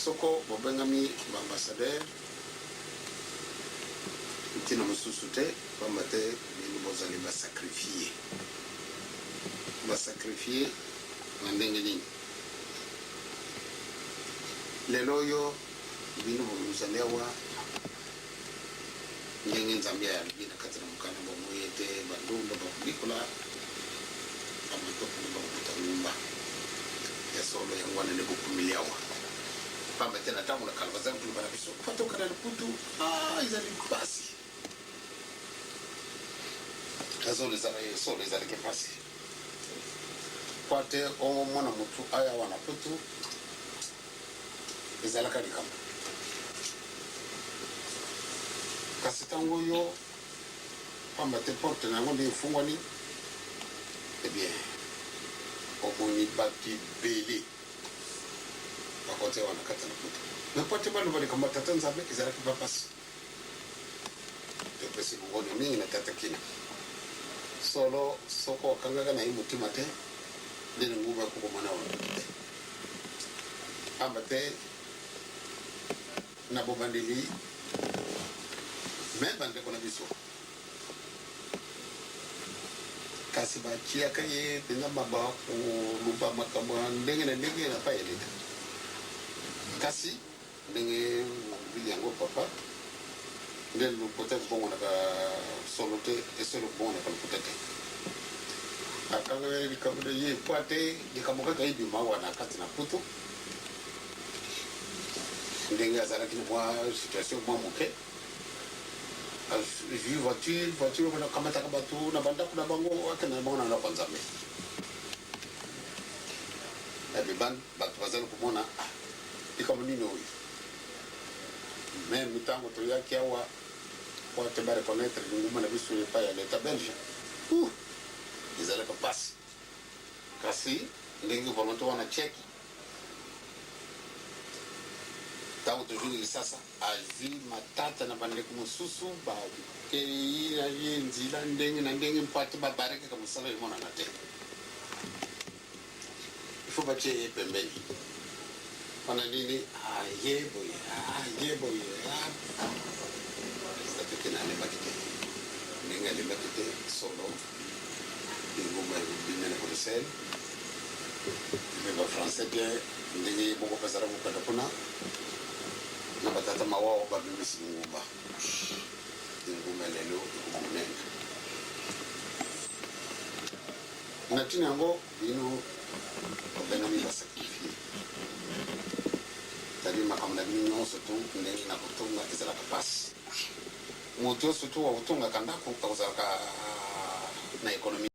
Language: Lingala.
soko bobengami ambassadeur tina mususute bamate ni bozali ba sacrifier na ndenge nini lelo yo bino bozalewa ndenge nzambe ya bina katina mukana bomuyete bandumba bakubikola amatoko bakutamumba ya solo ya ngwana ne bukumiliawa pamba tena tamu na kalba zangu bana biso patoka na putu izali basi azole zale ke pasi kwate o mwana mutu aya wana putu izala kadikam kasi tango yo pamba te porte na ngone ifungwa ni bien omoni baki bele bakote wana katana putu mais pote bano bali kama tata nzambe izala ki papasi te pesi ngoni mingi na tata kina solo soko kangaka na imutima te ndene nguba ko mwana wana ambate na bobandeli mais bande ko na biso kasi bachia kaye tena baba ko lupa makambo ndenge na ndenge na pa yeleta kasi ndenge biliango papa ndel lu peut-être bon na ka solote et solo bon na ka peut-être akanga ni kambe ye poate ni kamoka ka ibi mawa na kati na puto ndenge azala ki moi situation moi moke vu voiture na kamata ka batu na banda kuna bango akena bango na kwanzame ebe ban batu bazalo kumona ikamunini oyo même mitango to yaki awa kwa te ba reconnaître nguma na biso ye pa ya l'état belge izala ka pasi kasi ndenge volonté wana check tango tujungi sasa azi matata na bande kumususu ba ke ina yenzila ndenge na ndenge mpati ba bareke kama sala imona na te ifo bache pembeni wana nini yebo sasa kina ne bakite ninga le bakite solo ngoma bine na Bruxelles mais ba français bien ndenge boko pasara ko kana kuna na batata mawa ba bimisi ngoma lelo kumunenga na tinango bino obenami ba sacrifier tadi makamda bino sotu ndenge na kutunga izala kapasi moto sotu wa kutunga kandako ka na ekonomi